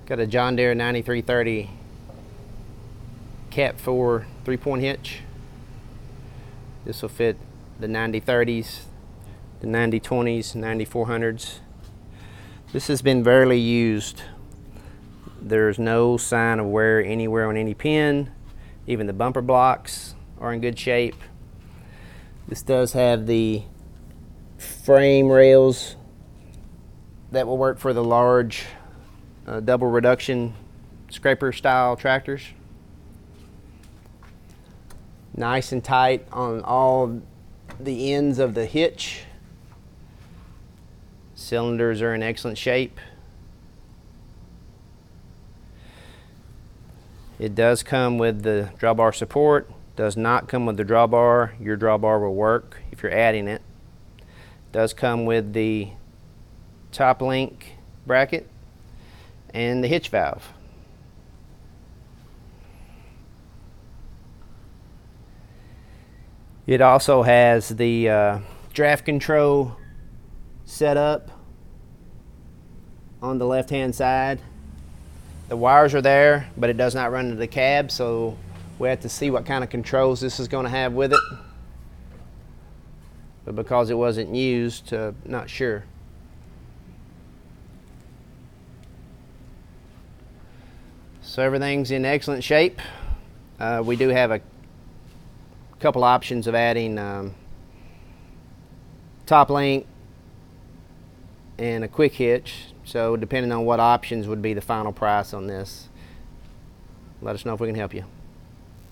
Got a John Deere 9330 Cat 4 3-point hitch. This will fit the 9030s, the 9020s, 9400s. This has been rarely used. There's no sign of wear anywhere on any pin. Even the bumper blocks are in good shape. This does have the frame rails that will work for the large double reduction scraper style tractors. Nice and tight on all the ends of the hitch. Cylinders are in excellent shape. It does come with the drawbar support. Does not come with the drawbar. Your drawbar will work if you're adding it. Does come with the top link bracket and the hitch valve. It also has the draft control set up on the left hand side. The wires are there, but it does not run to the cab, so we have to see what kind of controls this is going to have with it. But because it wasn't used, not sure. So everything's in excellent shape. We do have a couple options of adding top link and a quick hitch. So depending on what options would be the final price on this, let us know if we can help you.